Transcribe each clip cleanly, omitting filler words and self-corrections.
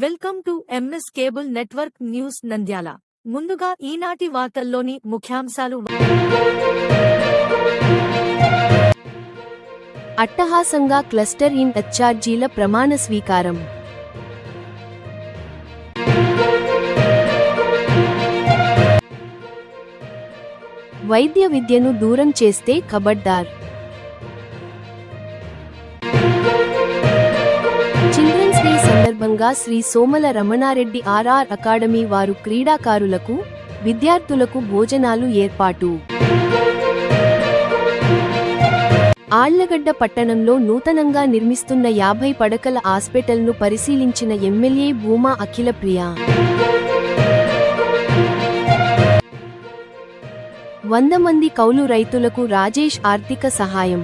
Welcome to MS cable network news Nandyal. ముందుగా ఈనాటి వార్తల్లోని ముఖ్యాంశాలు. అట్టహాసంగా క్లస్టర్ ఇన్ హెచ్ఆర్జీల ప్రమాణ స్వీకారం. వైద్య విద్యను దూరం చేస్తే ఖబర్దార్. చిల్డ్రన్స్ డే సందర్భంగా శ్రీ సోమల రమణారెడ్డి ఆర్ఆర్ అకాడమీ వారు క్రీడాకారులకు, విద్యార్థులకు భోజనాలు ఏర్పాటు. ఆళ్లగడ్డ పట్టణంలో నూతనంగా నిర్మిస్తున్న 50 పడకల హాస్పిటల్ను పరిశీలించిన ఎమ్మెల్యే భూమా అఖిలప్రియ. 100 మంది కౌలు రైతులకు రాజేష్ ఆర్థిక సహాయం.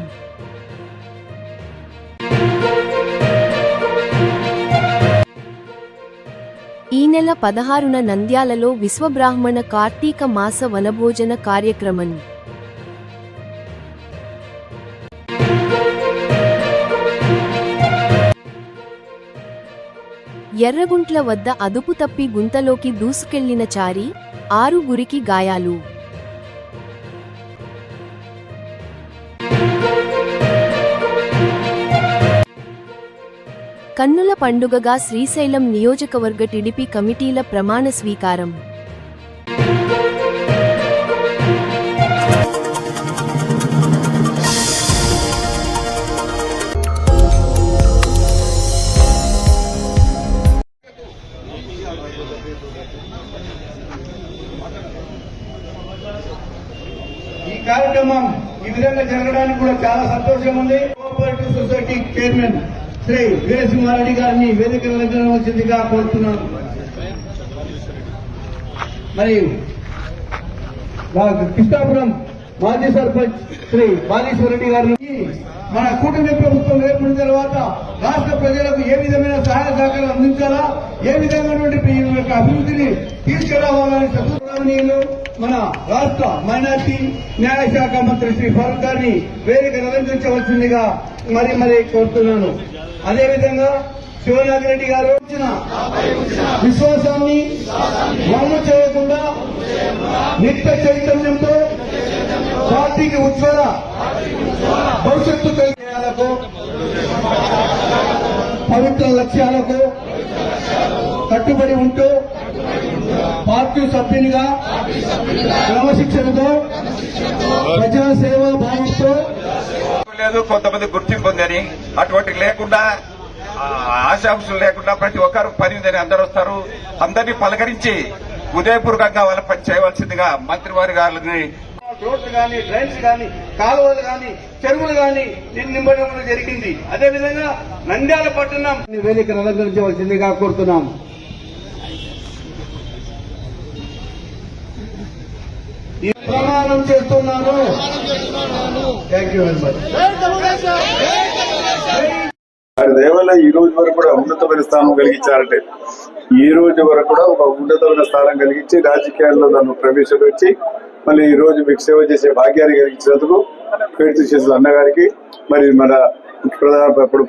ఈ నెల 16న నంద్యాలలో విశ్వబ్రాహ్మణ కార్తీక మాస వనభోజన కార్యక్రమం. ఎర్రగుంట్ల వద్ద అదుపు తప్పి గుంతలోకి దూసుకెళ్లిన చారి, 6గురికి గాయాలు. కన్నుల పండుగగా శ్రీశైలం నియోజకవర్గ టీడీపీ కమిటీల ప్రమాణ స్వీకారం. ఈ కార్యక్రమం ఈ విధంగా జరగడానికి కూడా చాలా సంతోషం ఉంది. Cooperative society chairman Shri Veerasimha Reddy గారిని వేదిక వచ్చిందిగా కోరుతున్నాను. మరి కృష్ణాపురం మాజీ సర్పంచ్ శ్రీ బాలేశ్వరరెడ్డి గారిని మన కూటమి ప్రభుత్వం ఏర్పడిన తర్వాత రాష్ట్ర ప్రజలకు ఏ విధమైన సహాయ సహకారం అందించాలా, ఏ విధమైనటువంటి అభివృద్ధిని తీసుకురావాలని సభ్యులు మన రాష్ట్ర మైనార్టీ న్యాయశాఖ మంత్రి శ్రీ ఫరూక్ గారిని వేదిక నిర్వహించవలసిందిగా మరి కోరుతున్నాను. అదేవిధంగా శివనాగిరెడ్డి గారు వచ్చిన విశ్వాసాన్ని వమ్ము చేయకుండా నిత్య చైతన్యంతో పార్టీకి ఉజ్వల భవిష్యత్తు విజయాలకు, పవిత్ర లక్ష్యాలకు కట్టుబడి ఉంటూ పార్టీ సభ్యునిగా క్రమశిక్షణతో ప్రజాసేవ భావంతో లేదు, కొంతమంది గుర్తింపు ఉందని అటువంటి లేకుండా ఆశాంశలు లేకుండా ప్రతి ఒక్కరు పని ఉందని అందరూ వస్తారు. అందరినీ పలకరించి ఉదయపూర్వకంగా వాళ్ళ పని చేయవలసిందిగా మంత్రి వారి గారిని రోడ్లు కానీ, డ్రైన్స్ కానీ, కాలువలు కానీ, చెరువులు కానీ నింపడం జరిగింది. అదేవిధంగా నంద్యాల పట్టణం వేదిక అలంకరించవలసిందిగా కోరుతున్నాం. ప్రమాణం చేస్తున్నాను. Thank you very much. వారి దయవల్ల ఈ రోజు వరకు కూడా ఉన్నతమైన స్థానం కలిగించారంటే, ఈ రోజు వరకు కూడా ఒక ఉన్నతమైన స్థానం కలిగించి రాజకీయాల్లో నన్ను ప్రవేశపెట్టి మళ్ళీ ఈ రోజు మీకు సేవ చేసే భాగ్యాన్ని కలిగించినందుకు కీర్తి చేసిన అన్నగారికి, మరి మన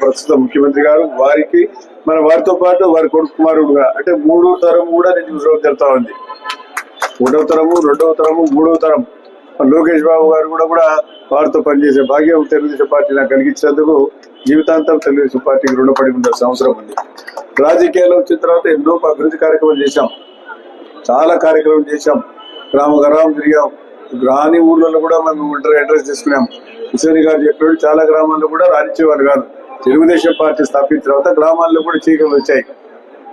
ప్రస్తుత ముఖ్యమంత్రి గారు వారికి, మన వారితో పాటు వారి కొడుకు కుమారుడుగా అంటే 3వ తరం కూడా నేను చూసడం జరుగుతా ఉంది. 1వ తరము, 2వ తరము, 3వ తరం లోకేష్ బాబు గారు కూడా వారితో పనిచేసే భాగ్యం తెలుగుదేశం పార్టీ నాకు కలిగించినందుకు జీవితాంతం తెలుగుదేశం పార్టీకి రుణపడి ఉండాల్సిన అవసరం ఉంది. రాజకీయాల్లో వచ్చిన తర్వాత ఎన్నో అభివృద్ధి కార్యక్రమాలు చేశాం, చాలా కార్యక్రమాలు చేశాం, గ్రామం తిరిగాం. రాని ఊర్లలో కూడా మేము అడ్రస్ చేసుకున్నాం. కిషోరి గారు చెప్పాడు, చాలా గ్రామాల్లో కూడా రానిచ్చేవారు కాదు. తెలుగుదేశం పార్టీ స్థాపించిన తర్వాత గ్రామాల్లో కూడా చీకలు వచ్చాయి.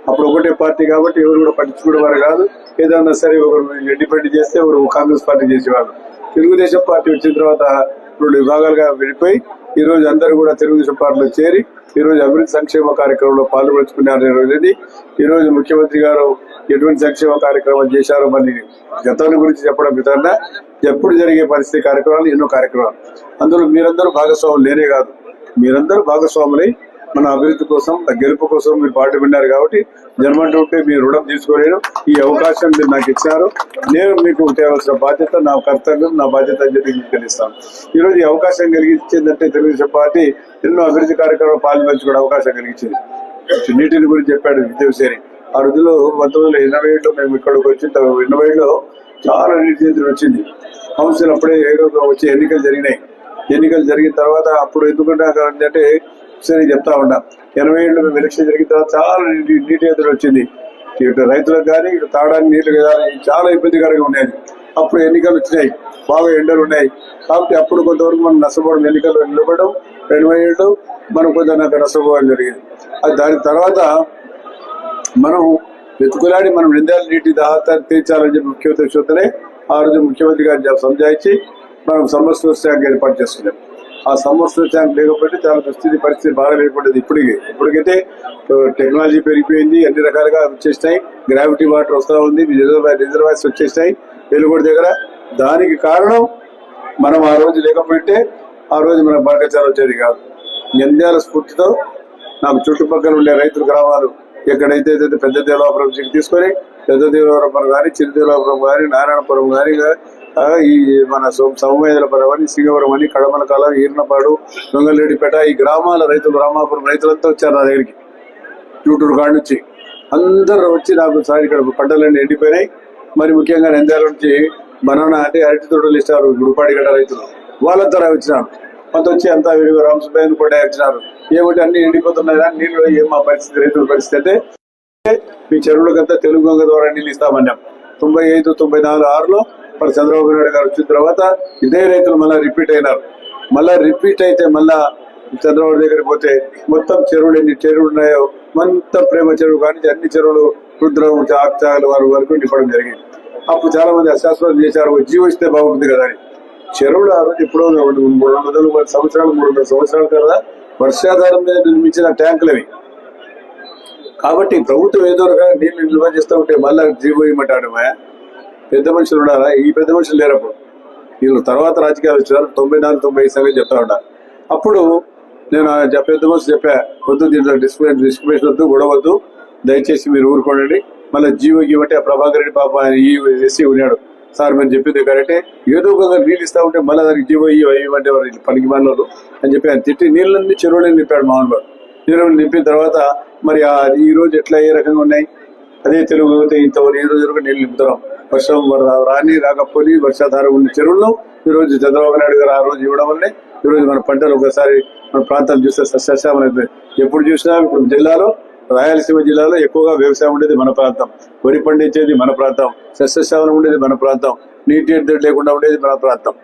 అప్పుడు ఒకటే పార్టీ కాబట్టి ఎవరు కూడా పట్టించుకునేవారు కాదు. ఏదన్నా సరే ఒకరు ఇండిపెండెంట్ చేస్తే ఒకరు కాంగ్రెస్ పార్టీ చేసేవారు. తెలుగుదేశం పార్టీ వచ్చిన తర్వాత 2 విభాగాలుగా విడిపోయి ఈ రోజు అందరూ కూడా తెలుగుదేశం పార్టీలో చేరి ఈ రోజు అభివృద్ధి సంక్షేమ కార్యక్రమంలో పాల్పంచుకున్నారనేది ఈ రోజు ముఖ్యమంత్రి గారు ఎటువంటి సంక్షేమ కార్యక్రమాలు చేశారో మరి గతాన్ని గురించి చెప్పడం విధంగా ఎప్పుడు జరిగే పరిస్థితి కార్యక్రమాలు ఎన్నో కార్యక్రమాలు, అందులో మీరందరూ భాగస్వాములు లేనే కాదు, మీరందరూ భాగస్వాములై మన అభివృద్ధి కోసం, గెలుపు కోసం మీరు పాటు విన్నారు కాబట్టి జన్మంటూ ఉంటే మీరు రుణం తీసుకోలేరు. ఈ అవకాశం మీరు నాకు ఇచ్చారు, నేను మీకు తేవాల్సిన బాధ్యత నా కర్తవ్యం, నా బాధ్యత అని చెప్పి మీకు తెలుస్తాను. ఈ రోజు ఈ అవకాశం కలిగించిందంటే తెలుగుదేశం పార్టీ ఎన్నో అభివృద్ధి కార్యక్రమాలు పాల్పంచుకునే అవకాశం కలిగించింది. నీటిని గురించి చెప్పాడు విద్యాసేని. ఆ రోజుల్లో 1987లో మేము ఇక్కడికి వచ్చిన 87లో చాలా నీటి ఎదురు వచ్చింది. కౌన్సిల్ అప్పుడే వచ్చి ఎన్నికలు జరిగినాయి. ఎన్నికలు జరిగిన తర్వాత అప్పుడు ఎందుకంటే సరే చెప్తా ఉంటా, 87లో మేము ఎలక్షన్ జరిగిన తర్వాత చాలా నీటి ఎదురు వచ్చింది. ఇటు రైతులకు కానీ ఇటు తాగడానికి నీళ్లు కానీ చాలా ఇబ్బందికరంగా ఉండేది. అప్పుడు ఎన్నికలు వచ్చినాయి, బాగా ఎండలు ఉన్నాయి. కాబట్టి అప్పుడు కొంతవరకు మనం నష్టపోవడం, ఎన్నికల్లో నిలబడడం 87 మనం కొంచెం నష్టపోవడం జరిగింది. అది దాని తర్వాత మనం వెతుకులాడి మనం నిందాల నీటి దాహాన్ని తీర్చాలని చెప్పి ముఖ్యమంత్రి చూస్తేనే ఆ రోజు ముఖ్యమంత్రి గారిని సంజాయించి మనం సమ్మర్ స్టోరేజ్ ట్యాంక్ ఏర్పాటు చేసుకున్నాం. ఆ సమ్మర్ స్టోరేజ్ ట్యాంక్ లేకపోతే చాలా పరిస్థితి బాగా లేకపోతుంది. ఇప్పటికైతే టెక్నాలజీ పెరిగిపోయింది, అన్ని రకాలుగా వచ్చేసినాయి. గ్రావిటీ వాటర్ వస్తూ ఉంది, రిజర్వాయర్స్ వచ్చేసినాయి వెలుగుడి దగ్గర. దానికి కారణం మనం ఆ రోజు లేకపోతే ఆ రోజు మన బరకచారం వచ్చేది కాదు. నంద్యాల స్ఫూర్తితో నాకు చుట్టుపక్కల ఉండే రైతుల గ్రామాలు ఎక్కడైతే పెద్ద దేవాపురం తీసుకొని పెద్ద దేవాపురం కానీ, చిన్న దేవాపురం కానీ, నారాయణపురం కానీ, ఈ మన సౌమేదలపురం అని, సింగవరం అని, కడమలకాల, ఈర్నపాడు, దొంగలేడిపేట ఈ గ్రామాల రైతులు, రామాపురం రైతులంతా వచ్చారు నా దగ్గరికి. చూటూరు కాడి నుంచి అందరూ వచ్చి నాకు సార్ ఇక్కడ పంటలన్నీ ఎండిపోయినాయి, మరి ముఖ్యంగా నంద్యాల నుంచి బనానా అంటే అరటి తోటలు ఇస్తారు గుడిపాడిగడ్డ రైతులు, వాళ్ళంతా వచ్చినారు. కొంత వచ్చి అంతా రామసుబ్బయ్యను కూడా వచ్చినారు. ఏమిటి అన్ని ఎండిపోతున్నాయా, నీళ్ళు ఏం మా పరిస్థితి, రైతుల పరిస్థితి అంటే మీ చెరువులకంతా తెలుగు గంగ ద్వారా నీళ్ళు ఇస్తామన్నాం. 95, 94, 6లో మరి చంద్రబాబు నాయుడు గారు వచ్చిన తర్వాత ఇదే రైతులు మళ్ళీ రిపీట్ అయినారు. మళ్ళా రిపీట్ అయితే మళ్ళా చంద్రబాబు దగ్గరికి పోతే మొత్తం చెరువులు ఎన్ని చెరువులు ఉన్నాయో మొత్తం ప్రేమ చెరువు కానీ అన్ని చెరువులు రుద్రం చాగల వారి వరకు నింపడం జరిగింది. అప్పుడు చాలా మంది అశాస్త్రం చేశారు, జీవో ఇస్తే బాగుంటుంది కదా అని. చెరువులు ఆ రోజు ఇప్పుడు 300 సంవత్సరాలు 300 సంవత్సరాల కదా వర్షాధారం మీద నిర్మించిన ట్యాంకులు అవి. కాబట్టి ప్రభుత్వం ఏదో రకంగా నీళ్లు నిల్వ చేస్తూ ఉంటే మళ్ళా జీవో ఇవ్వమంటాడు. పెద్ద మనుషులు ఉన్నారా? ఈ పెద్ద మనుషులు లేరప్పుడు. వీళ్ళు తర్వాత రాజకీయాలు వచ్చారు. 94, 95 సంగతి చెప్తా ఉంటా. అప్పుడు నేను పెద్ద మనుషులు చెప్పా, వద్దు దీంట్లో డిస్క్రిమినేషన్ వద్దు, గొడవద్దు, దయచేసి మీరు ఊరుకోండి. మళ్ళీ జీవో ఇవ్వటే ఆ ప్రభాకర్ రెడ్డి పాప ఈ ఎస్సీ ఉన్నాడు, సార్ మేము చెప్పింది కరెక్టే, ఏదో ఒక నీళ్ళు ఇస్తా ఉంటే మళ్ళీ దానికి జీవో ఇవ్వంటే వారు పనికి మనలు అని చెప్పి ఆయన తిట్టి నీళ్ళన్నీ చెరువులని నింపాడు మోహన్ బాబు. నీళ్ళు నింపిన తర్వాత మరి ఈ రోజు ఎట్లా ఏ రకంగా ఉన్నాయి, అదే తెలుగు ఇంతవరకు ఈ రోజు నీళ్ళు నింపుతున్నాం. వర్షం రాని రాకపోయి వర్షాధారం ఉన్న చెరువుల్లో ఈ రోజు చంద్రబాబు నాయుడు గారు ఆ రోజు ఇవ్వడం వల్లే ఈ రోజు మన పంటలు ఒకసారి మన ప్రాంతాలు చూస్తే సస్యశ్యామలం అవుతుంది. ఎప్పుడు చూసినా ఇప్పుడు జిల్లాలో రాయలసీమ జిల్లాలో ఎక్కువగా వ్యవసాయం ఉండేది మన ప్రాంతం, వరి పండించేది మన ప్రాంతం, సస్యశ్యామలం ఉండేది మన ప్రాంతం, నీటి ఎద్దడి లేకుండా ఉండేది మన ప్రాంతం.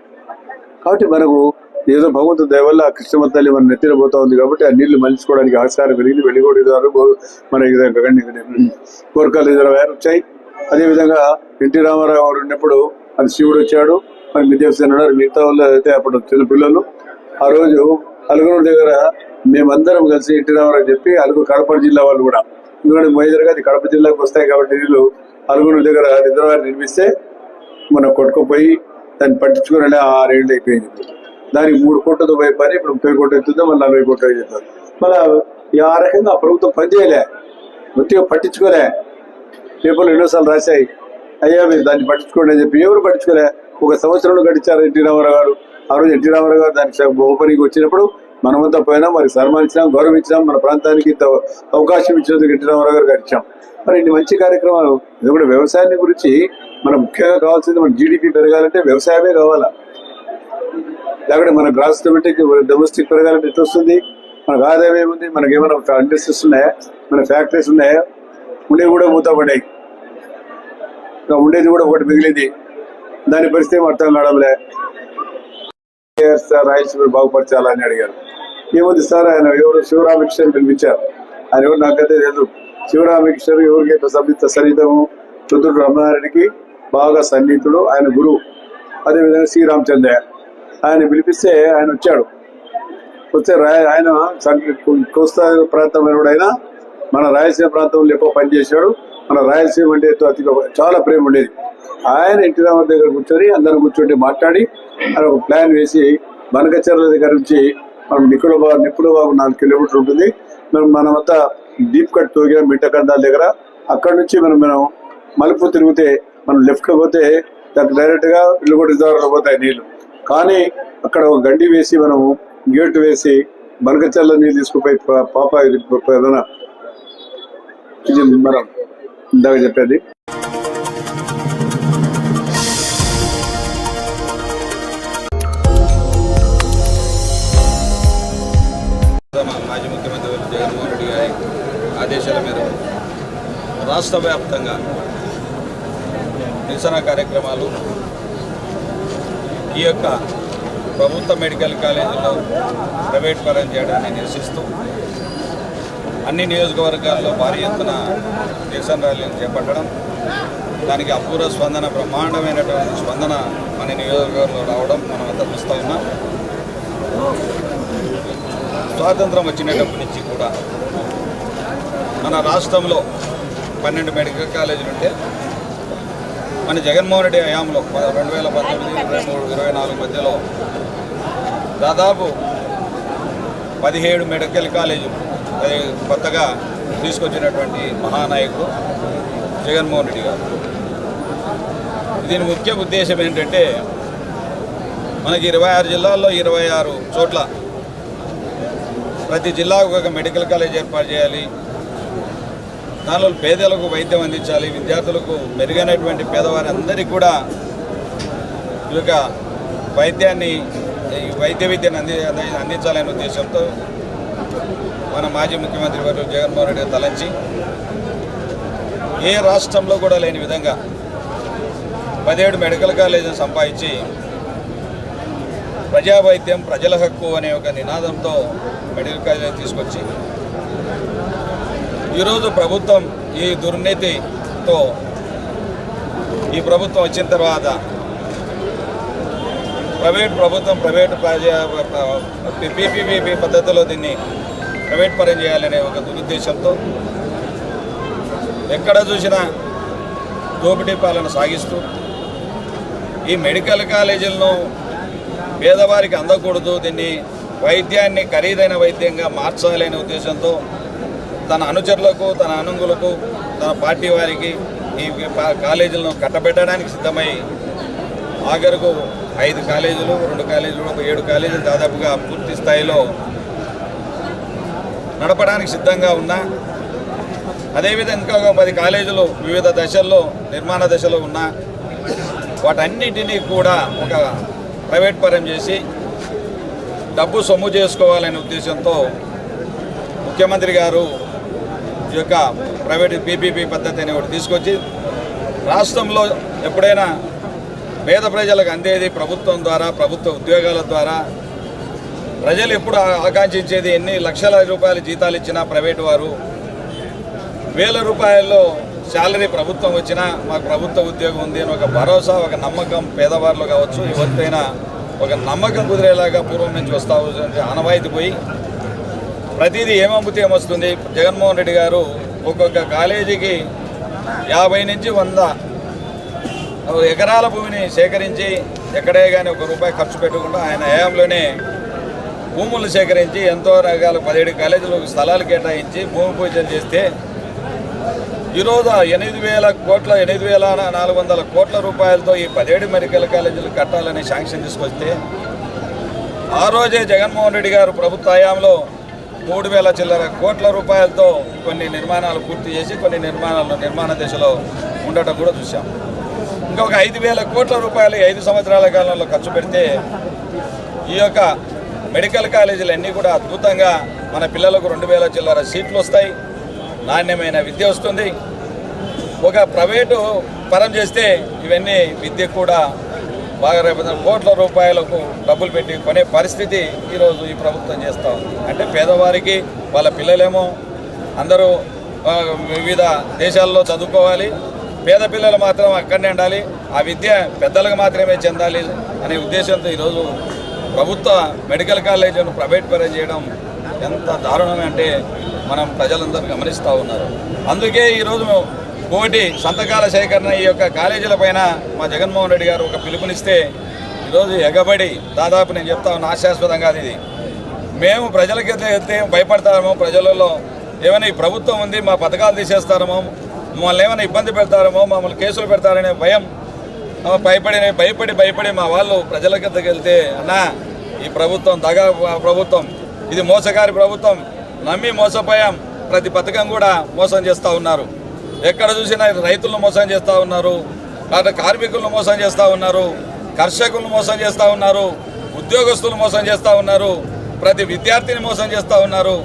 కాబట్టి మనకు ఏదో భగవంతుడి దయ వల్ల కృష్ణమ్మ తల్లి మన నెత్తిన పోతా ఉంది. కాబట్టి ఆ నీళ్లు మలుచుకోవడానికి ఆస్కారం కలిగింది. వెలిగోడి ద్వారా మన కోరకాలు రిజర్వాయర్ వచ్చాయి. అదేవిధంగా ఎన్టీ రామారావు గారు ఉన్నప్పుడు అది శివుడు వచ్చాడు, మరి విద్యాసేన ఉన్నారు, మిగతా వాళ్ళు అయితే అప్పుడు చిన్న పిల్లలు. ఆ రోజు అలుగునూరు దగ్గర మేమందరం కలిసి ఎన్టీ రామారావు చెప్పి కడప జిల్లా వాళ్ళు కూడా, ఎందుకంటే మేజర్గా అది కడప జిల్లాకు వస్తాయి కాబట్టి నీళ్ళు అలుగునూరు దగ్గర రిజర్వాయర్ నిర్మిస్తే మనం కొట్టుకుపోయి దాన్ని పట్టించుకుని 6 ఏళ్ళు అయిపోయింది. దానికి 3 కోట్లతో పోయే పని ఇప్పుడు 30 కోట్లు అవుతుందో మళ్ళీ 40 కోట్లు అవుతుంది. మళ్ళీ ఆ రకంగా ప్రభుత్వం పనిచేయలే, మొత్తం పట్టించుకోలే. పేపర్లు ఎన్నోసార్లు రాశాయి, అయ్యా మీరు దాన్ని పట్టించుకోండి అని చెప్పి ఎవరు పట్టించుకోలే. 1 సంవత్సరంలో గడిచారు ఎన్టీ రామారావు గారు. ఆ రోజు ఎన్టీ రామారావు గారు దానికి ఓపెనింగ్ వచ్చినప్పుడు మనమంతా పోయినా మరి సన్మానించినాం, గౌరవించినాం, మన ప్రాంతానికి ఇంత అవకాశం ఇచ్చినందుకు ఎన్టీ రామారావు గారు ఇచ్చాం. మరి ఇన్ని మంచి కార్యక్రమాలు. ఇది కూడా వ్యవసాయాన్ని గురించి మనం ముఖ్యంగా కావాల్సింది, మన జీడిపి పెరగాలంటే వ్యవసాయమే కావాలా, లేకపోతే మన గ్రాస్ డొమెస్టిక్ పెరగాలంటే ఎట్లా వస్తుంది? మనకు ఆదాయం ఏముంది? మనకి ఏమైనా ఇండస్ట్రీస్ ఉన్నాయా? మన ఫ్యాక్టరీస్ ఉన్నాయా? ఉండేవి కూడా మూతపడ్డాయి, ఉండేది కూడా ఒకటి మిగిలింది. దాని పరిస్థితి అర్థం కావడంలే. రాయలసీమ బాగుపరచాలని అడిగారు. ఏముంది సార్, ఆయన ఎవరు శివరామకృష్ణ పిలిపించారు. ఆయన ఎవరు నాకైతే లేదు. శివరామకృష్ణ ఎవరికి సన్నిహితము, రుద్రుడు రమణారెడ్డికి బాగా సన్నిహితుడు, ఆయన గురువు. అదేవిధంగా శ్రీరామచంద్ర ఆయన పిలిపిస్తే ఆయన వచ్చాడు. వస్తే ఆయన కోస్తా ప్రాంతం అయినా మన రాయలసీమ ప్రాంతంలో ఎక్కువ పనిచేశాడు. మన రాయలసీమ అంటే చాలా ప్రేమ ఉండేది. ఆయన ఎన్టీ రామారావు దగ్గర కూర్చొని అందరూ కూర్చొని మాట్లాడి ఆయన ఒక ప్లాన్ వేసి బనకచెర్ల దగ్గర నుంచి మనం నిప్పులబాగు 4 కిలోమీటర్లు ఉంటుంది. మనమంతా డీప్ కట్ తోగిన మిట్టకండాల దగ్గర, అక్కడ నుంచి మనం మలుపు తిరిగితే మనం లెఫ్ట్లో పోతే డైరెక్ట్ గా ఇల్లుగొడి ద్వారా పోతాయి నీళ్లు. కానీ అక్కడ ఒక గడ్డి వేసి మనం గేట్ వేసి బనకచెర్ల నీళ్ళు తీసుకుపోయి ఇది మనం ఇందాక చెప్పేది. మాజీ ముఖ్యమంత్రి జగన్మోహన్ రెడ్డి గారి ఆదేశాల మేరకు రాష్ట్ర వ్యాప్తంగా నిరసన కార్యక్రమాలు, ఈ యొక్క ప్రభుత్వ మెడికల్ కాలేజీలో ప్రైవేట్ పరం చేయడాన్ని నిరసిస్తూ అన్ని నియోజకవర్గాల్లో భారీ ఎత్తున నిరసన ర్యాలీలను చేపట్టడం, దానికి అపూర్వ స్పందన, బ్రహ్మాండమైనటువంటి స్పందన మన నియోజకవర్గంలో రావడం మనం అంతా చూస్తూ ఉన్నాం. స్వాతంత్రం వచ్చినప్పటి నుంచి కూడా మన రాష్ట్రంలో 12 మెడికల్ కాలేజీలు ఉంటే మన జగన్మోహన్ రెడ్డి హయాంలో 2019, 23, 24 మధ్యలో దాదాపు 17 మెడికల్ కాలేజీలు కొత్తగా తీసుకొచ్చినటువంటి మహానాయకుడు జగన్మోహన్ రెడ్డి గారు. దీని ముఖ్య ఉద్దేశం ఏంటంటే మనకి 26 జిల్లాల్లో 26 చోట్ల ప్రతి జిల్లాకు ఒక మెడికల్ కాలేజ్ ఏర్పాటు చేయాలి, దానిలో పేదలకు వైద్యం అందించాలి, విద్యార్థులకు మెరుగైనటువంటి పేదవారి అందరికీ కూడా ఈ యొక్క వైద్య విద్యను అందించాలనే ఉద్దేశంతో మన మాజీ ముఖ్యమంత్రి వారు జగన్మోహన్ రెడ్డి తలంచి ఏ రాష్ట్రంలో కూడా లేని విధంగా 17 మెడికల్ కాలేజీని సంపాదించి ప్రజావైద్యం ప్రజల హక్కు అనే ఒక నినాదంతో మెడికల్ కాలేజీ తీసుకొచ్చి ఈరోజు ప్రభుత్వం ఈ దుర్నీతితో ఈ ప్రభుత్వం వచ్చిన తర్వాత ప్రైవేట్ పీపీపీ పద్ధతిలో దీన్ని ప్రైవేట్ పరం చేయాలనే ఒక దురుద్దేశంతో ఎక్కడ చూసినా దోపిడీ పాలన సాగిస్తూ ఈ మెడికల్ కాలేజీలను పేదవారికి అందకూడదు, దీన్ని వైద్యాన్ని ఖరీదైన వైద్యంగా మార్చాలనే ఉద్దేశంతో తన అనుచరులకు, తన అనుంగులకు, తన పార్టీ వారికి ఈ కాలేజీలను కట్టబెట్టడానికి సిద్ధమై ఆఖరుకు 5 కాలేజీలు, 2 కాలేజీలు, 7 కాలేజీలు దాదాపుగా పూర్తి స్థాయిలో నడపడానికి సిద్ధంగా ఉన్నా, అదేవిధంగా 10 కాలేజీలు వివిధ దశల్లో నిర్మాణ దశలో ఉన్నా వాటన్నిటినీ కూడా ఒక ప్రైవేట్ పరం చేసి డబ్బు సొమ్ము చేసుకోవాలనే ఉద్దేశంతో ముఖ్యమంత్రి గారు ఈ యొక్క ప్రైవేట్ పీపీపీ పద్ధతి అని ఒకటి తీసుకొచ్చి రాష్ట్రంలో ఎప్పుడైనా పేద ప్రజలకు అందేది ప్రభుత్వం ద్వారా, ప్రభుత్వ ఉద్యోగాల ద్వారా, ప్రజలు ఎప్పుడు ఆకాంక్షించేది ఎన్ని లక్షల రూపాయల జీతాలు ఇచ్చినా ప్రైవేటు వారు, 1000 రూపాయల్లో శాలరీ ప్రభుత్వం వచ్చినా మాకు ప్రభుత్వ ఉద్యోగం ఉంది అని ఒక భరోసా, ఒక నమ్మకం పేదవారిలో కావచ్చు ఎవరికైనా ఒక నమ్మకం కుదిరేలాగా పూర్వం నుంచి వస్తూ ఆనవాయితీ పోయి ప్రతిదీ ఏమమ్మితే ఏమొస్తుంది. జగన్మోహన్ రెడ్డి గారు ఒక్కొక్క కాలేజీకి 50 నుంచి 100 ఎకరాల భూమిని సేకరించి ఎక్కడే కానీ ₹1 ఖర్చు పెట్టకుండా ఆయన హయాంలోనే భూములు సేకరించి ఎంతో రకాల 17 కాలేజీలకు స్థలాలు కేటాయించి భూమి పూజలు చేస్తే ఈరోజు 8,400 కోట్ల రూపాయలతో ఈ 17 మెడికల్ కాలేజీలు కట్టాలని శాంక్షన్ తీసుకొస్తే ఆ రోజే జగన్మోహన్ రెడ్డి గారు ప్రభుత్వ హయాంలో 3,000 చిల్లర కోట్ల రూపాయలతో కొన్ని నిర్మాణాలు పూర్తి చేసి కొన్ని నిర్మాణ దశలో ఉండటం కూడా చూసాం. ఇంకొక 5,000 కోట్ల రూపాయలు 5 సంవత్సరాల కాలంలో ఖర్చు పెడితే ఈ యొక్క మెడికల్ కాలేజీలు అన్నీ కూడా అద్భుతంగా మన పిల్లలకు 2,000 చిల్లర సీట్లు వస్తాయి, నాణ్యమైన విద్య వస్తుంది. ఒక ప్రైవేటు పరం చేస్తే ఇవన్నీ విద్య కూడా బాగా కోట్ల రూపాయలకు డబ్బులు పెట్టి కొనే పరిస్థితి ఈరోజు ఈ ప్రభుత్వం చేస్తూ ఉంది. అంటే పేదవారికి వాళ్ళ పిల్లలేమో అందరూ వివిధ దేశాల్లో చదువుకోవాలి, పేద పిల్లలు మాత్రం అక్కడనే ఉండాలి, ఆ విద్య పెద్దలకు మాత్రమే చెందాలి అనే ఉద్దేశంతో ఈరోజు ప్రభుత్వ మెడికల్ కాలేజీలను ప్రైవేట్ పరం చేయడం ఎంత దారుణం అంటే మనం ప్రజలందరూ గమనిస్తూ ఉన్నారు. అందుకే ఈరోజు కోటి సంతకాల సేకరణ ఈ యొక్క కాలేజీల పైన మా జగన్మోహన్ రెడ్డి గారు ఒక పిలుపునిస్తే ఈరోజు ఎగబడి దాదాపు నేను చెప్తా ఉన్నా ఆశాస్పదంగా ఇది మేము ప్రజలకి అయితే భయపడతామో, ప్రజలలో ఏమైనా ఈ ప్రభుత్వం ఉంది మా పథకాలు తీసేస్తారేమో, మమ్మల్ని ఏమైనా ఇబ్బంది పెడతారేమో, మమ్మల్ని కేసులు పెడతారనే భయం భయపడి మా వాళ్ళు ప్రజలకి వెళ్తే అన్నా ఈ ప్రభుత్వం దగా ప్రభుత్వం, ఇది మోసగారి ప్రభుత్వం, నమ్మి మోసపోయాం, ప్రతి పథకం కూడా మోసం చేస్తూ ఉన్నారు. ఎక్కడ చూసినా రైతులను మోసం చేస్తూ ఉన్నారు, అటు కార్మికులను మోసం చేస్తూ ఉన్నారు, కర్షకులను మోసం చేస్తూ ఉన్నారు, ఉద్యోగస్తులను మోసం చేస్తూ ఉన్నారు, ప్రతి విద్యార్థిని మోసం చేస్తూ ఉన్నారు,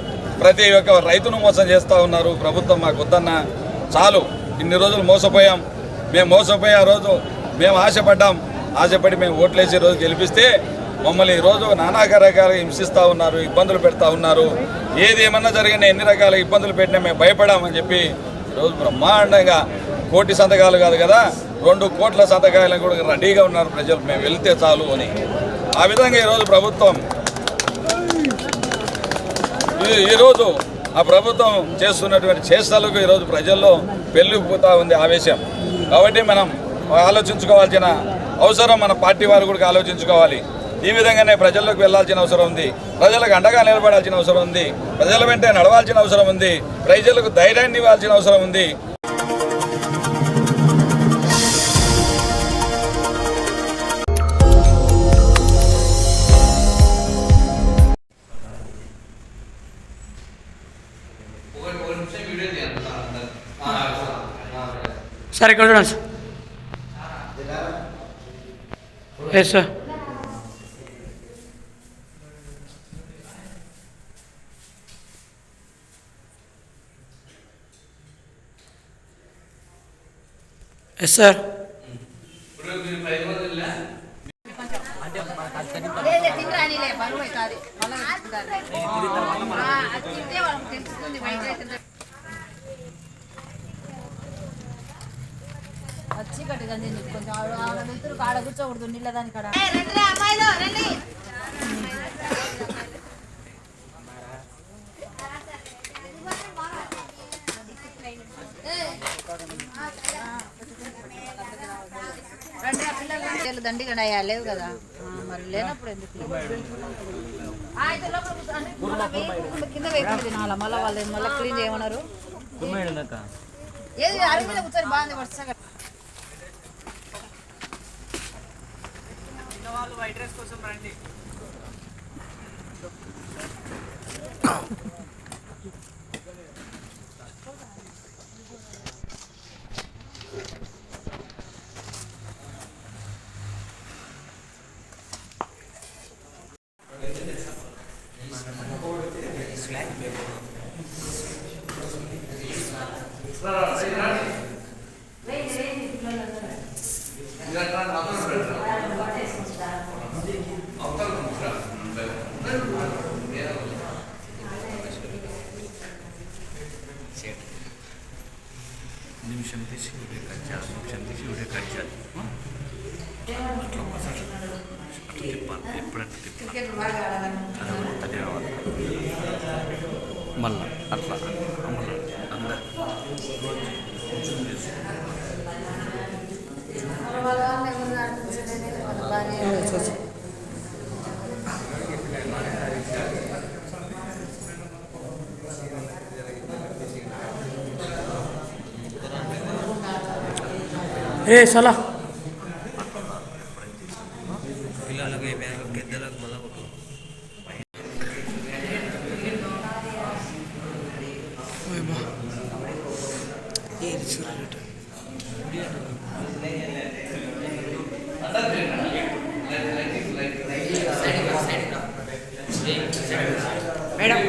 ప్రతి ఒక్క రైతును మోసం చేస్తూ ఉన్నారు. ప్రభుత్వం మాకు వద్దన్న చాలు, ఇన్ని రోజులు మోసపోయాం, మేము మోసపోయి ఆ రోజు మేము ఆశపడి మేము ఓట్లేసి రోజు గెలిపిస్తే మమ్మల్ని ఈరోజు నానా రకాలుగా హింసిస్తూ ఉన్నారు, ఇబ్బందులు పెడతా ఉన్నారు. ఏది ఏమన్నా జరిగినా ఎన్ని రకాల ఇబ్బందులు పెట్టినా మేము భయపడామని చెప్పి ఈరోజు బ్రహ్మాండంగా 1 కోటి సంతకాలు కాదు కదా 2 కోట్ల సంతకాలను కూడా రెడీగా ఉన్నారు ప్రజలు, మేము వెళ్తే చాలు అని. ఆ విధంగా ఈరోజు ప్రభుత్వం ఈరోజు ఆ ప్రభుత్వం చేస్తున్నటువంటి చేష్టలకు ఈరోజు ప్రజల్లో పెళ్ళిపోతూ ఉంది ఆవేశం. కాబట్టి మనం ఆలోచించుకోవాల్సిన అవసరం మన పార్టీ వారు కూడా ఆలోచించుకోవాలి. ఈ విధంగానే ప్రజల్లోకి వెళ్లాల్సిన అవసరం ఉంది, ప్రజలకు అండగా నిలబడాల్సిన అవసరం ఉంది, ప్రజల వెంటే నడవాల్సిన అవసరం ఉంది, ప్రజలకు ధైర్యాన్ని ఇవ్వాల్సిన అవసరం ఉంది. సార్ ఇక్కడ చూడండి sir. Yes sir. Yes sir. వచ్చి కట్టుకండి కొంచెం ఆడ కూర్చోకూడదు నీళ్ళ దాని కాడ. పిల్లలు దండి కడా లేవు కదా, మరి లేనప్పుడు ఎందుకు కింద వేసి తినాలా, మళ్ళీ వాళ్ళు మళ్ళీ క్లీన్ చేయమన్నారు. ఏది అరుగు మీద కూర్చొని బాగుంది వరుసగా. వైట్ రైస్ కోసం రండి. నిమిషం తీసి ఉడే కట్ చేయాలి, నిమిషం తీసి ఉడే కట్ చేయాలి. అట్లా ఒకసారి అట్లా తిప్పాలి, ఎప్పుడంటే తిప్పాలి, అది మొత్తం రావాలి. మళ్ళా అట్లా మళ్ళీ అందరు ఏ సలా పిల్లలకి పెద్దలకు మళ్ళీ మేడం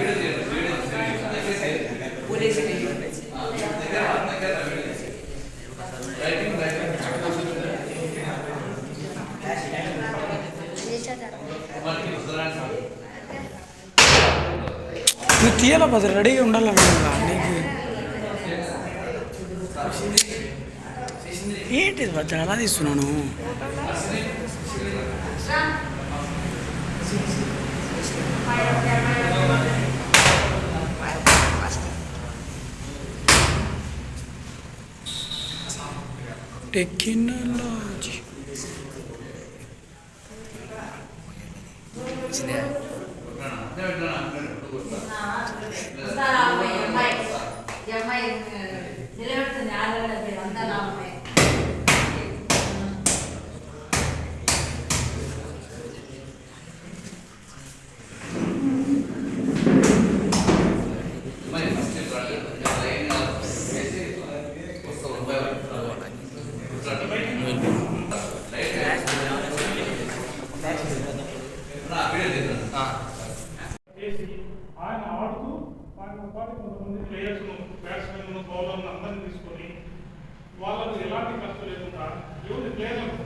నువ్వు తీయాల బదులు రెడీగా ఉండాలన్నా నీకు ఏంటిది బద్దలు అలా తీస్తున్నాను. టెక్నాలజీ ఆయన ఆడుతూ ఆయనతో పాటు కొంతమంది ప్లేయర్స్ను బ్యాట్స్మెన్లను బౌలర్లను అందరినీ తీసుకొని వాళ్ళకు ఎలాంటి కష్టం లేకుండా ఎవరి ప్లేయర్లను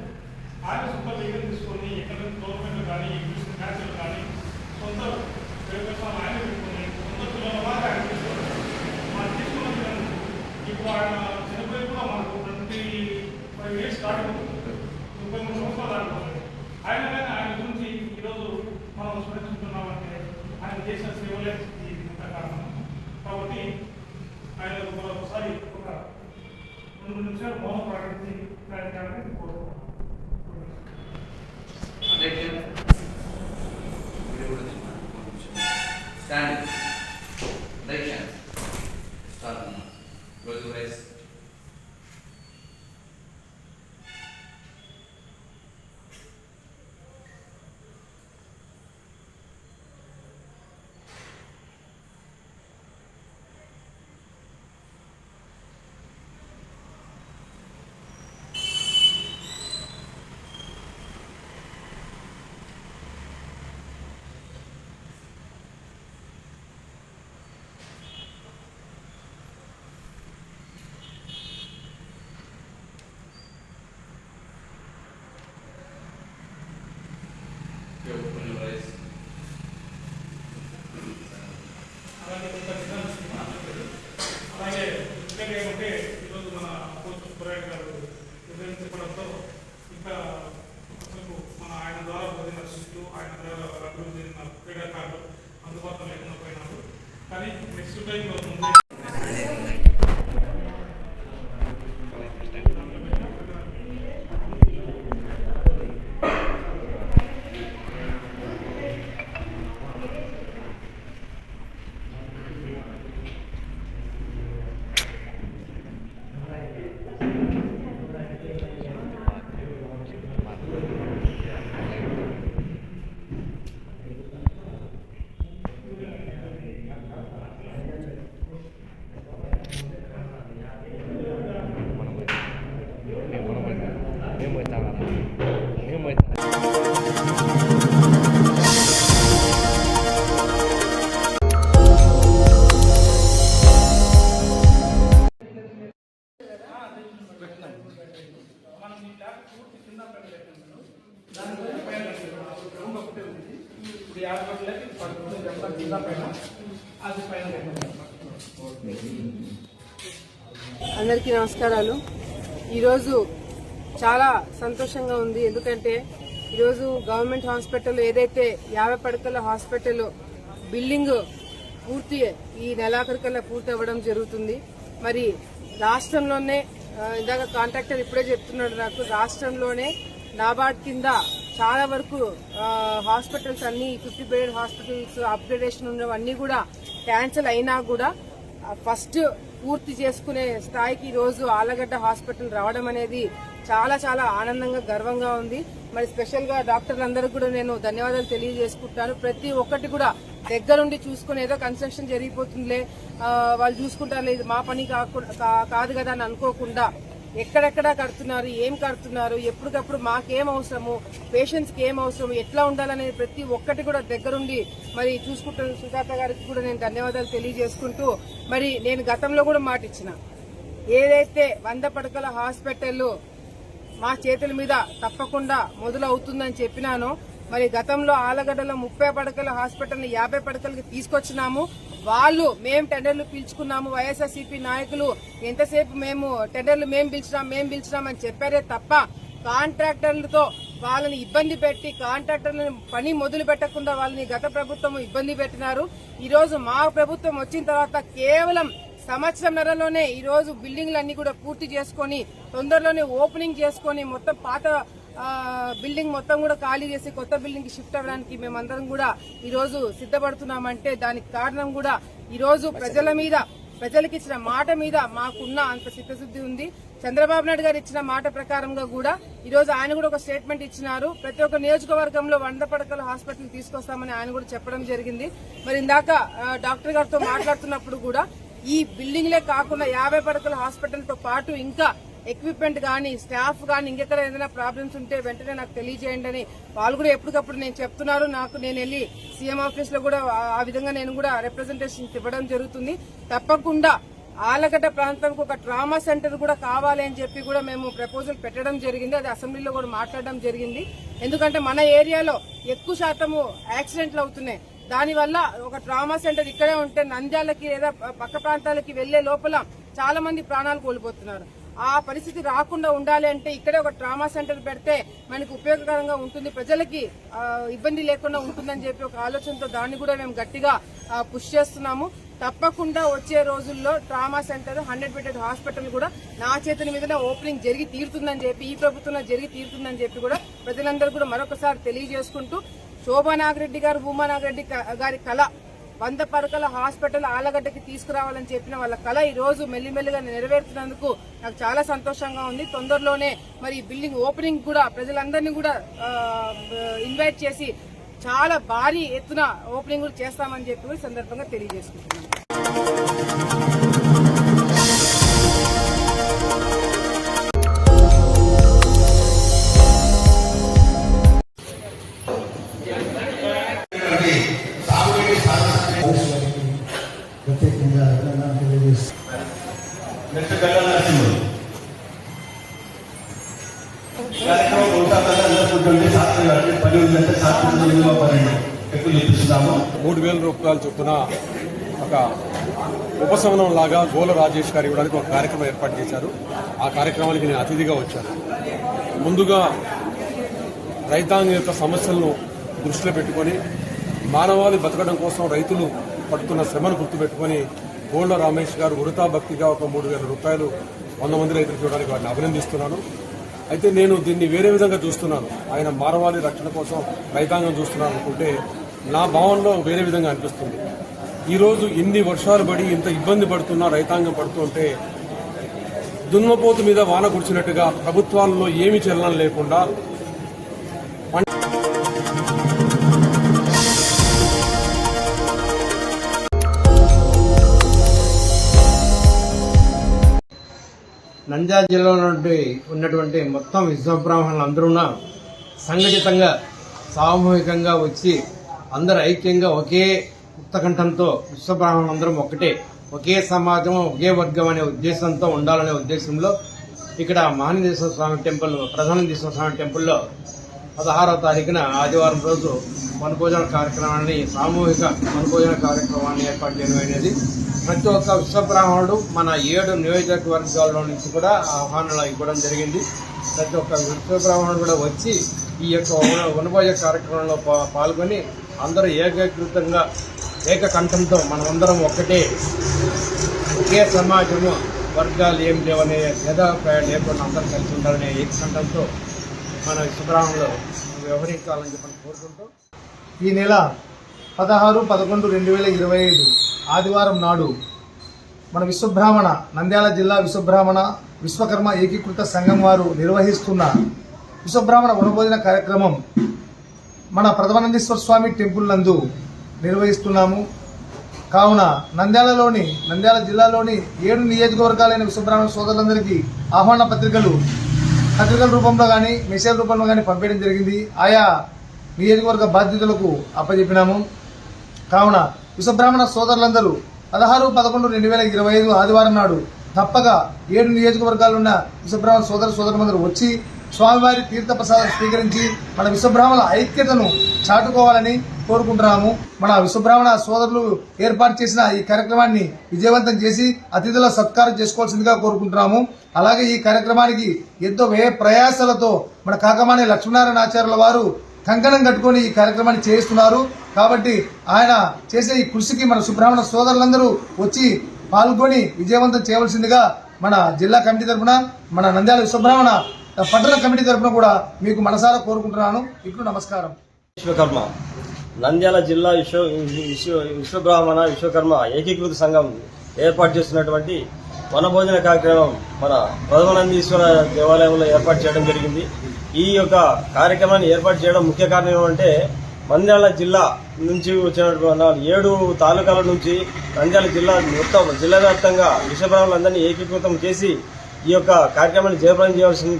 ఆయన సొంత దగ్గర తీసుకొని ఎక్కడ గవర్నమెంట్లు కానీ మ్యాచ్లు కానీ సొంత వ్యవస్థలు ఆయన పెట్టుకొని సొంత పిల్లల వారు ఆయన తీసుకోవాలి. మనం తీసుకున్న పిల్లలు ఇప్పుడు ఆయన చనిపోయి కూడా మనకు 25 years దాటిపోతుంది, 33 సంవత్సరాలు దాటిపోతుంది. ఆయన కానీ ఆయన గురించి ఈరోజు మనం స్మరించుకుంటున్నామంటే ఆయన చేసిన సేవలే ఈ ఇంత కారణం. కాబట్టి ఆయన ఒకసారి ఒక 2 నిమిషాలు మౌనం ప్రకటించి కార్యక్రమాన్ని కోరుతున్నాం. అలాగే ముఖ్యంగా ఏమంటే ఈరోజు మన కోచ్ కురాడ్ గారు ఉదయం చెప్పడంతో ఇంకా అసలు మన ఆయన ద్వారా పొందిన శిష్యులు, ఆయన ద్వారా అభివృద్ధి చెందిన క్రీడాకారులు అందుబాటులో లేకుండా పోయినారు. కానీ నెక్స్ట్ టైంలో ముందే అందరికీ నమస్కారాలు. ఈరోజు చాలా సంతోషంగా ఉంది. ఎందుకంటే ఈరోజు గవర్నమెంట్ హాస్పిటల్ ఏదైతే 50 పడకల హాస్పిటల్ బిల్డింగ్ పూర్తి ఈ నెలాఖరికల్లా పూర్తి అవ్వడం జరుగుతుంది. మరి రాష్ట్రంలోనే ఇందాక కాంట్రాక్టర్ ఇప్పుడే చెప్తున్నాడు నాకు, రాష్ట్రంలోనే నాబార్డ్ కింద చాలా వరకు హాస్పిటల్స్ అన్ని 50 బెడ్ హాస్పిటల్స్ అప్గ్రేడేషన్ ఉన్నవన్నీ కూడా క్యాన్సిల్ అయినా కూడా ఫస్ట్ పూర్తి చేసుకునే స్థాయికి ఈ రోజు ఆలగడ్డ హాస్పిటల్ రావడం అనేది చాలా చాలా ఆనందంగా గర్వంగా ఉంది. మరి స్పెషల్ గా డాక్టర్లందరికీ కూడా నేను ధన్యవాదాలు తెలియజేసుకుంటాను. ప్రతి ఒక్కటి కూడా దగ్గరుండి చూసుకుని ఏదో కన్స్ట్రక్షన్ జరిగిపోతుందిలే వాళ్ళు చూసుకుంటారు, ఇది మా పని కాదు కదా అని అనుకోకుండా ఎక్కడెక్కడ కడుతున్నారు, ఏం కడుతున్నారు, ఎప్పటికప్పుడు మాకేం అవసరము, పేషెంట్స్ కి ఏం అవసరము, ఎట్లా ఉండాలనేది ప్రతి ఒక్కటి కూడా దగ్గరుండి మరి చూసుకుంటున్న సుజాత గారికి కూడా నేను ధన్యవాదాలు తెలియజేసుకుంటూ, మరి నేను గతంలో కూడా మాట ఇచ్చిన, ఏదైతే 100 పడకల హాస్పిటల్ మా చేతుల మీద తప్పకుండా మొదలవుతుందని చెప్పినానో, మరి గతంలో ఆలగడ్డలో 30 పడకల హాస్పిటల్ ని 50 పడకలకి తీసుకొచ్చినాము. వాళ్ళు మేము టెండర్లు పిలుచుకున్నాము, వైఎస్ఆర్సీపీ నాయకులు ఎంతసేపు మేము టెండర్లు మేము పిలిచినాం అని చెప్పారే తప్ప కాంట్రాక్టర్లతో వాళ్ళని ఇబ్బంది పెట్టి కాంట్రాక్టర్లను పని మొదలు పెట్టకుండా వాళ్ళని గత ప్రభుత్వం ఇబ్బంది పెట్టినారు. ఈ రోజు మా ప్రభుత్వం వచ్చిన తర్వాత కేవలం సంవత్సరంన్నరలోనే ఈ రోజు బిల్డింగ్లన్నీ కూడా పూర్తి చేసుకుని తొందరలోనే ఓపెనింగ్ చేసుకుని మొత్తం పాత బిల్డింగ్ మొత్తం కూడా ఖాళీ చేసి కొత్త బిల్డింగ్ కి షిఫ్ట్ అవ్వడానికి మేమందరం కూడా ఈ రోజు సిద్ధపడుతున్నామంటే దానికి కారణం కూడా ఈ రోజు ప్రజలకు ఇచ్చిన మాట మీద మాకున్న అంత చిత్తశుద్ధి ఉంది. చంద్రబాబు నాయుడు గారు ఇచ్చిన మాట ప్రకారంగా కూడా ఈ రోజు ఆయన కూడా ఒక స్టేట్మెంట్ ఇచ్చినారు. ప్రతి ఒక్క నియోజకవర్గంలో 100 పడకల హాస్పిటల్ తీసుకొస్తామని ఆయన కూడా చెప్పడం జరిగింది. మరి ఇందాక డాక్టర్ గారితో మాట్లాడుతున్నప్పుడు కూడా ఈ బిల్డింగ్లే కాకుండా 50 పడకల హాస్పిటల్ తో పాటు ఇంకా ఎక్విప్మెంట్ కానీ స్టాఫ్ కానీ ఇంకెక్కడ ఏదైనా ప్రాబ్లమ్స్ ఉంటే వెంటనే నాకు తెలియజేయండి అని వాళ్ళు కూడా ఎప్పటికప్పుడు నేను చెప్తున్నారు. నేను వెళ్ళి సీఎం ఆఫీస్ లో కూడా ఆ విధంగా నేను కూడా రిప్రజెంటేషన్ ఇవ్వడం జరుగుతుంది. తప్పకుండా ఆలగడ్డ ప్రాంతానికి ఒక ట్రామా సెంటర్ కూడా కావాలి అని చెప్పి కూడా మేము ప్రపోజల్ పెట్టడం జరిగింది. అది అసెంబ్లీలో కూడా మాట్లాడడం జరిగింది. ఎందుకంటే మన ఏరియాలో ఎక్కువ శాతము యాక్సిడెంట్లు అవుతున్నాయి. దానివల్ల ఒక ట్రామా సెంటర్ ఇక్కడే ఉంటే నంద్యాలకి లేదా పక్క ప్రాంతాలకి వెళ్లే లోపల చాలా మంది ప్రాణాలు కోల్పోతున్నారు. ఆ పరిస్థితి రాకుండా ఉండాలి అంటే ఇక్కడే ఒక ట్రామా సెంటర్ పెడితే మనకు ఉపయోగకరంగా ఉంటుంది, ప్రజలకి ఇబ్బంది లేకుండా ఉంటుందని చెప్పి ఒక ఆలోచనతో దాన్ని కూడా మేము గట్టిగా పుష్ చేస్తున్నాము. తప్పకుండా వచ్చే రోజుల్లో ట్రామా సెంటర్ 100 బెడెడ్ హాస్పిటల్ కూడా నా చేతుల మీదనే ఓపెనింగ్ జరిగి తీరుతుందని చెప్పి, ఈ ప్రభుత్వంలో జరిగి తీరుతుందని చెప్పి కూడా ప్రజలందరూ కూడా మరొకసారి తెలియజేసుకుంటూ, శోభా నాగిరెడ్డి గారు, భూమా నాగిరెడ్డి గారి కళ 100 పడకల హాస్పిటల్ ఆలగడ్డకి తీసుకురావాలని చెప్పిన వాళ్ళ కళ ఈ రోజు మెల్లిమెల్లిగా నెరవేరుతున్నందుకు నాకు చాలా సంతోషంగా ఉంది. తొందరలోనే మరి బిల్డింగ్ ఓపెనింగ్ కూడా ప్రజలందరినీ కూడా ఇన్వైట్ చేసి చాలా భారీ ఎత్తున ఓపెనింగ్ కూడా చేస్తామని చెప్పి సందర్భంగా తెలియజేసుకుంటున్నాను. రూపాయలు చొప్పున ఒక ఉపశమనం లాగా గోల రాజేష్ గారు ఇవ్వడానికి ఒక కార్యక్రమం ఏర్పాటు చేశారు. ఆ కార్యక్రమానికి నేను అతిథిగా వచ్చాను. ముందుగా రైతాంగం యొక్క సమస్యలను దృష్టిలో పెట్టుకొని మానవాళి బతకడం కోసం రైతులు పడుతున్న శ్రమను గుర్తుపెట్టుకుని గోళ్ల రమేష్ గారు ఉడతా భక్తిగా ఒక 3,000 రూపాయలు 100 మంది రైతులకు ఇవ్వడానికి వారిని అభినందిస్తున్నాను. అయితే నేను దీన్ని వేరే విధంగా చూస్తున్నాను. ఆయన మానవాళి రక్షణ కోసం రైతాంగం చూస్తున్నాను అనుకుంటే నా భావనలో వేరే విధంగా అనిపిస్తుంది. ఈరోజు ఇన్ని వర్షాలు పడి ఇంత ఇబ్బంది పడుతున్నా రైతాంగం పడుతుంటే దున్నపోతు మీద వాన కురిచినట్టుగా ప్రభుత్వాల్లో ఏమీ చలనం లేకుండా నంద్యాల జిల్లాలో ఉన్నటువంటి మొత్తం విశ్వబ్రాహ్మణులు అందరూ సంఘటితంగా సామూహికంగా వచ్చి అందరు ఐక్యంగా ఒకే ఉత్తకంఠంతో విశ్వబ్రాహ్మణులు అందరం ఒకే సమాజం, ఒకే వర్గం అనే ఉద్దేశంతో ఉండాలనే ఉద్దేశంలో ఇక్కడ మహానందేశ్వర స్వామి టెంపుల్, ప్రధానందేశ్వర స్వామి టెంపుల్లో 16వ తారీఖున ఆదివారం రోజు వనభోజన కార్యక్రమాన్ని, సామూహిక వనభోజన కార్యక్రమాన్ని ఏర్పాటు చేయడం అనేది ప్రతి ఒక్క విశ్వబ్రాహ్మణుడు మన 7 నియోజకవర్గాల్లో నుంచి కూడా ఆహ్వానాలు ఇవ్వడం జరిగింది. ప్రతి ఒక్క విశ్వబ్రాహ్మణుడు కూడా వచ్చి ఈ యొక్క వనభోజన కార్యక్రమంలో పాల్గొని అందరూ ఏకీకృతంగా ఏకకంఠంతో మనమందరం ఒకే సమాజము, వర్గాలు ఏం లేవనే భేదాభిప్రాయాలు లేకుండా అందరూ కలిసి ఉండాలనే ఏకకంఠంతో మన విశ్వబ్రాహ్మణులు వ్యవహరించాలని చెప్పని కోరుకుంటూ ఈ నెల 16/11/2025 ఆదివారం నాడు మన విశ్వబ్రాహ్మణ నంద్యాల జిల్లా విశ్వకర్మ ఏకీకృత సంఘం వారు నిర్వహిస్తున్న విశ్వబ్రాహ్మణ వనభోజన కార్యక్రమం మన ప్రథమానందేశ్వర స్వామి టెంపుల్ నందు నిర్వహిస్తున్నాము. కావున నంద్యాల జిల్లాలోని 7 నియోజకవర్గాలైన విశ్వబ్రాహ్మణ సోదరులందరికీ ఆహ్వాన పత్రికల రూపంలో కానీ మెసేజ్ రూపంలో కానీ పంపించడం జరిగింది. ఆయా నియోజకవర్గ బాధ్యతలకు అప్పచెప్పినాము. కావున విశ్వబ్రాహ్మణ సోదరులందరూ 16/11/2025 ఆదివారం నాడు తప్పక 7 నియోజకవర్గాలున్న విశ్వబ్రాహ్మణ సోదరులందరూ వచ్చి స్వామివారి తీర్థప్రసాదం స్వీకరించి మన విశ్వబ్రాహ్మణ ఐక్యతను చాటుకోవాలని కోరుకుంటున్నాము. మన విశ్వబ్రాహ్మణ సోదరులు ఏర్పాటు చేసిన ఈ కార్యక్రమాన్ని విజయవంతం చేసి అతిథుల సత్కారం చేసుకోవాల్సిందిగా కోరుకుంటున్నాము. అలాగే ఈ కార్యక్రమానికి ఎంతో వ్యయ ప్రయాసాలతో మన కాకమాని లక్ష్మీనారాయణాచార్యుల వారు కంకణం కట్టుకొని ఈ కార్యక్రమాన్ని చేయిస్తున్నారు. కాబట్టి ఆయన చేసే ఈ కృషికి మన సుబ్రాహ్మణ సోదరులందరూ వచ్చి పాల్గొని విజయవంతం చేయవలసిందిగా మన జిల్లా కమిటీ తరఫున, మన నంద్యాల విశ్వబ్రాహ్మణ పట్టణ కమిటీ తరఫున కూడా మీకు మనసారా కోరుకుంటున్నాను. ఇప్పుడు నమస్కారం. విశ్వకర్మ నంద్యాల జిల్లా విశ్వకర్మ ఏకీకృత సంఘం ఏర్పాటు చేస్తున్నటువంటి వనభోజన కార్యక్రమం మన ప్రథమానందేశ్వర దేవాలయంలో ఏర్పాటు చేయడం జరిగింది. ఈ యొక్క కార్యక్రమాన్ని ఏర్పాటు చేయడం ముఖ్య కారణం ఏమంటే నంద్యాల జిల్లా నుంచి వచ్చినటువంటి 7 తాలూకాల నుంచి నంద్యాల జిల్లా మొత్తం జిల్లా వ్యాప్తంగా విశ్వబ్రాహ్మణులందరినీ ఏకీకృతం చేసి ఈ యొక్క కార్యక్రమాన్ని జయప్రదం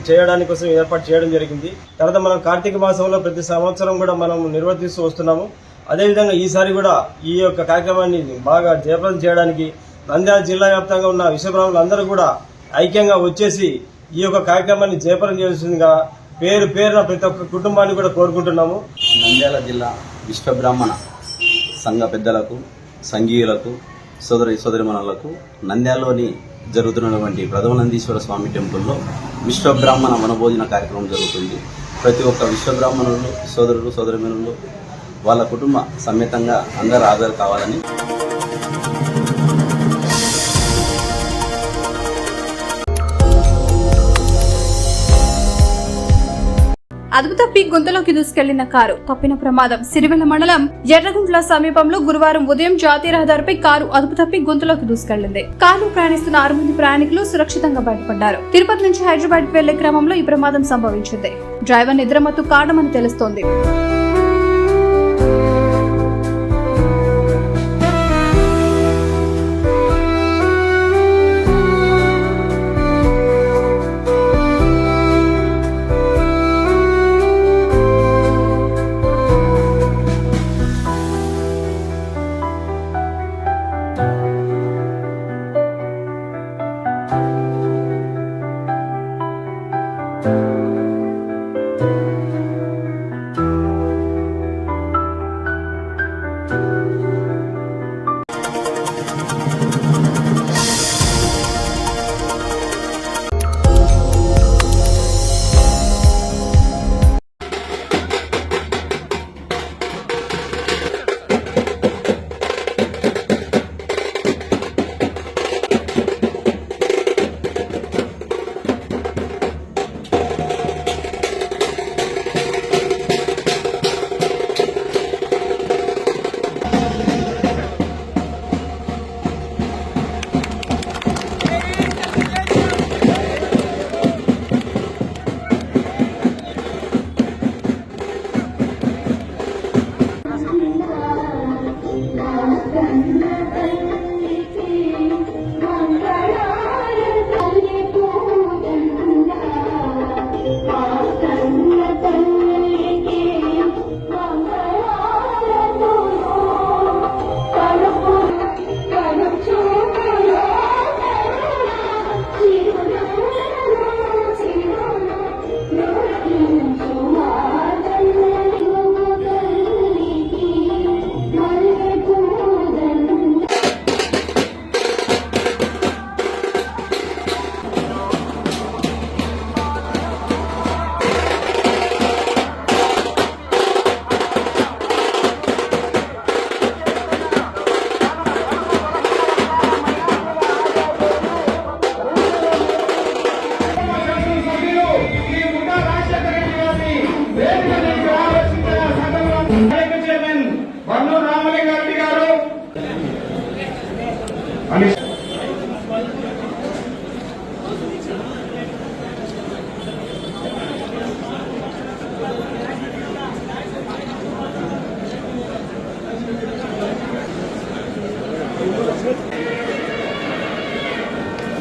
చేయడానికి కోసం ఏర్పాటు చేయడం జరిగింది. తర్వాత మనం కార్తీక మాసంలో ప్రతి సంవత్సరం కూడా మనం నిర్వర్తిస్తూ వస్తున్నాము. అదేవిధంగా ఈసారి కూడా ఈ యొక్క కార్యక్రమాన్ని బాగా జయప్రదం చేయడానికి నంద్యాల జిల్లా వ్యాప్తంగా ఉన్న విశ్వబ్రాహ్మణులందరూ కూడా ఐక్యంగా వచ్చేసి ఈ యొక్క కార్యక్రమాన్ని జయప్రదం చేస్తుందిగా పేరున ప్రతి ఒక్క కుటుంబాన్ని కూడా కోరుకుంటున్నాము. నంద్యాల జిల్లా విశ్వబ్రాహ్మణ సంఘ పెద్దలకు, సంఘీయులకు, సోదరిమణులకు నంద్యాలలోని జరుగుతున్నటువంటి ప్రథమనందీశ్వర స్వామి టెంపుల్లో విశ్వబ్రాహ్మణ వనభోజన కార్యక్రమం జరుగుతుంది. ప్రతి ఒక్క విశ్వబ్రాహ్మణులు, సోదరిమణులు వాళ్ళ కుటుంబ సమేతంగా అందరూ హాజరు కావాలని అదుపు తప్పి గుంతలోకి దూసుకెళ్లిన కారు తప్పిన ప్రమాదం. సిరివెల్ల మండలం ఎర్రగుంట్ల సమీపంలో గురువారం ఉదయం జాతీయ రహదారిపై కారు అదుపు తప్పి గుంతలోకి దూసుకెళ్లింది. కారులో ప్రయాణిస్తున్న 6 మంది ప్రయాణికులు సురక్షితంగా బయటపడ్డారు. తిరుపతి నుంచి హైదరాబాద్ వెళ్లే క్రమంలో ఈ ప్రమాదం సంభవించింది. డ్రైవర్ నిద్రమత్తు కారణమని తెలుస్తోంది.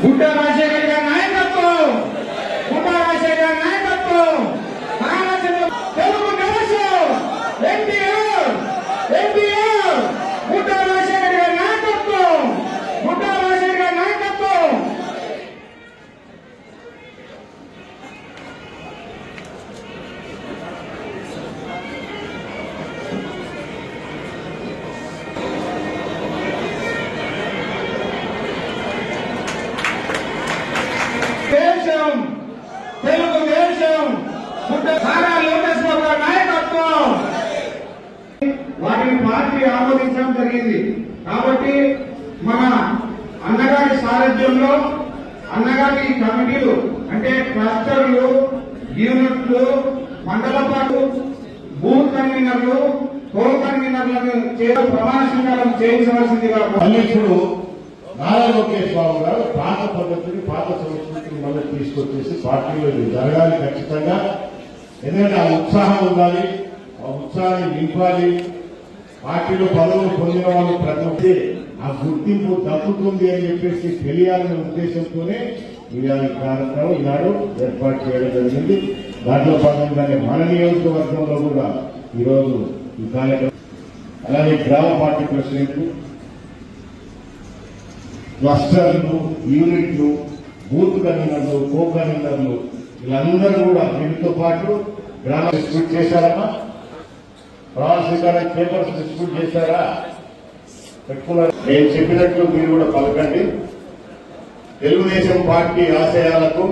గుడ్డ రాజశేఖర్ గారి నాయకత్వం, గుడ్డ రాజశేఖర్ గారి నాయకత్వం, తెలుగు దేశం ఎన్టీఆర్ గుడ్డ రాజశేఖర్ గారి నాయకత్వం, గుడ్డ రాజశేఖర్ గారి నాయకత్వం. దేశం తెలుగు దేశం సారా లోకేష్ బాబు గారి నాయకత్వం. వాటిని పార్టీ ఆమోదించడం జరిగింది. కాబట్టి మన అన్నగారి సారథ్యంలో అన్నగారి కమిటీలు అంటే క్లస్టర్లు, యూనిట్లు, మండల పాటు బూత్ కన్వీనర్లు, కో కన్వీనర్లను ప్రమాణ స్వీకారం చేయించవలసిందిగా ఇప్పుడు నారా లోకేష్ బాబు గారు పాత పద్ధతిని, పాత సంస్కృతిని మళ్ళీ తీసుకొచ్చేసి పార్టీలో ఇది జరగాలి ఖచ్చితంగా. ఎందుకంటే ఆ ఉత్సాహం ఉండాలి, ఆ ఉత్సాహాన్ని నింపాలి. పార్టీలో పదవులు పొందిన వాళ్ళు ప్రతి ఒక్కటి ఆ గుర్తింపు దక్కుతుంది అని చెప్పేసి తెలియాలనే ఉద్దేశంతోనే ఈ కార్యక్రమం ఈనాడు ఏర్పాటు చేయడం జరిగింది. దాంట్లో భాగంగానే మన నియోజకవర్గంలో కూడా ఈరోజు ఈ కార్యక్రమం, అలాగే గ్రామ పార్టీ ప్రెసిడెంట్లు, క్లస్టర్లు, యూనిట్లు, బూత్ కన్వీనర్లు, కో కన్వీనర్లు వీళ్ళందరూ కూడా వీటితో పాటు గ్రామ డిస్ట్రిబ్యూట్ చేశారమ్మా. ప్రమాణ స్వీకారం పేపర్స్ డిస్ట్రిబ్యూట్ చేశారా? పెట్టుకున్నారు. నేను చెప్పినట్లు మీరు కూడా పలకండి. తెలుగుదేశం పార్టీ ఆశయాలకు,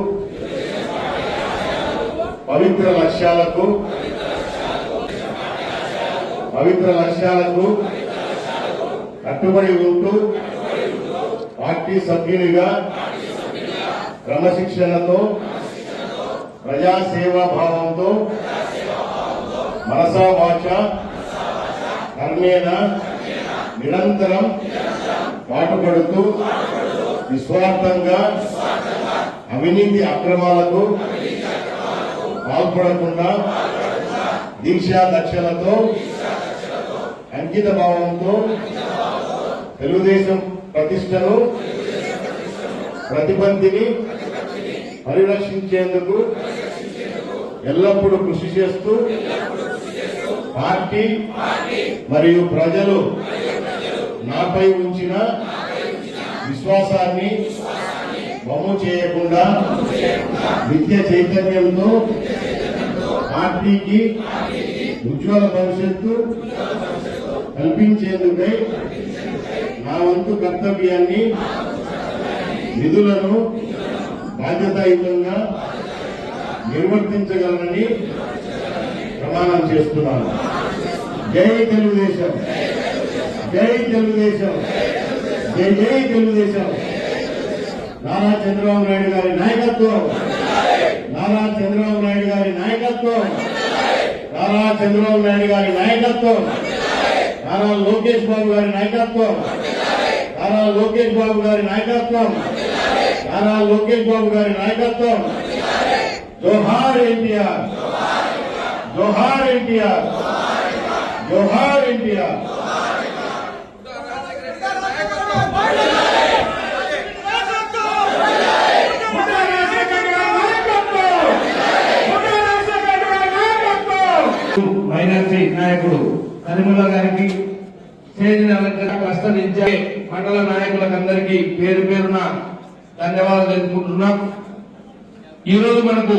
పవిత్ర లక్ష్యాలకు కట్టుబడి ఉంటూ పార్టీ సభ్యునిగా క్రమశిక్షణతో, ప్రజాసేవా భావంతో మనసా వాచ కర్మేణ నిరంతరం పాటుపడుతూ నిస్వార్థంగా అవినీతి అక్రమాలకు పాల్పడకుండా దీక్షా దక్షలతో అంకిత భావంతో తెలుగుదేశం ప్రతిష్టను, ప్రతిపత్తిని పరిరక్షించేందుకు ఎల్లప్పుడూ కృషి చేస్తూ పార్టీ మరియు ప్రజలు నాపై ఉంచిన విశ్వాసాన్ని వమ్ము చేయకుండా నిత్య చైతన్యంతో పార్టీకి ఉజ్వల భవిష్యత్తు కల్పించేందుకై నా వంతు కర్తవ్యాన్ని, విధులను బాధ్యతాయుతంగా నిర్వర్తించగలనని ప్రమాణం చేస్తున్నాను. జై తెలుగుదేశం, జై తెలుగుదేశం, జై జై తెలుగుదేశం. నారా చంద్రబాబు నాయుడు గారి నాయకత్వం, నారా చంద్రబాబు నాయుడు గారి నాయకత్వం, నారా చంద్రబాబు నాయుడు గారి నాయకత్వం, నారా లోకేష్ బాబు గారి నాయకత్వం, నారా లోకేష్ బాబు గారి నాయకత్వం, నారా లోకేష్ బాబు గారి నాయకత్వం. జోహార్ ఎన్టీఆర్, జోహార్ ఎన్టీఆర్, జోహార్ ఎన్టీఆర్. మైనార్టీ నాయకుడు కనిముల గారికి, స్టేజ్ అలంకరణ ప్రస్తావించే మండల నాయకులకు అందరికీ పేరు పేరున ధన్యవాదాలు తెలుపుకుంటున్నాం. ఈరోజు మనకు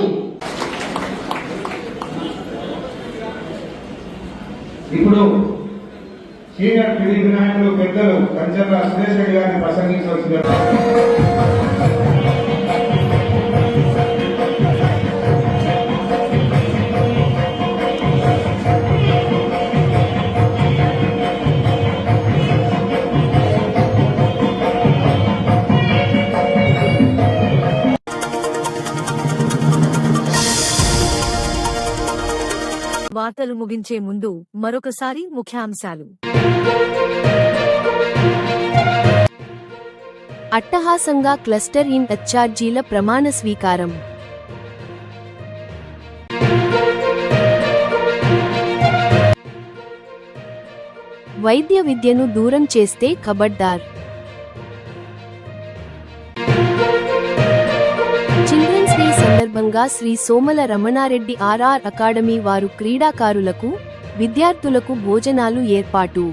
ఇప్పుడు సీనియర్ టీడీపీ నాయకులు పెద్దలు కంచర్ల సురేష్ రెడ్డి గారిని ప్రసంగించవలసింది. వార్తలు ముగించే ముందు మరొకసారి ముఖ్యాంశాలు. అట్టహాసంగా క్లస్టర్ ఇన్ఛార్జీల ప్రమాణ స్వీకారం. వైద్య విద్యను దూరం చేస్తే ఖబర్దార్. చిల్డ్రన్స్ డే సందర్భంగా శ్రీ సోమల రమణారెడ్డి ఆర్ఆర్ అకాడమీ వారు క్రీడాకారులకు, విద్యార్థులకు భోజనాలు ఏర్పాటు.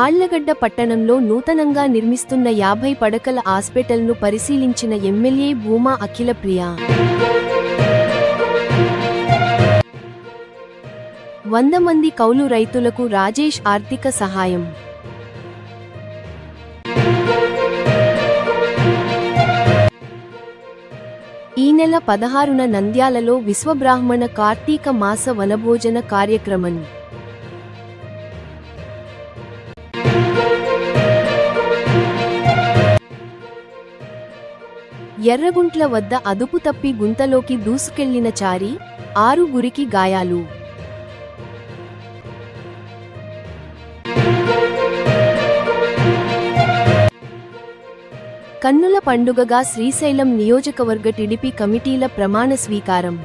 ఆళ్లగడ్డ పట్టణంలో నూతనంగా నిర్మిస్తున్న 50 పడకల హాస్పిటల్ను పరిశీలించిన ఎమ్మెల్యే భూమా అఖిలప్రియ. 100 మంది కౌలు రైతులకు రాజేష్ ఆర్థిక సహాయం. ఈ నెల 16న నంద్యాలలో విశ్వబ్రాహ్మణ కార్తీక మాస వనభోజన కార్యక్రమం. ఎర్రగుంట్ల వద్ద అదుపు తప్పి గుంతలోకి దూసుకెళ్లిన చారి, 6 గాయాలు. కన్నుల పండుగగా శ్రీశైలం నియోజకవర్గ టీడీపీ కమిటీల ప్రమాణ స్వీకారం.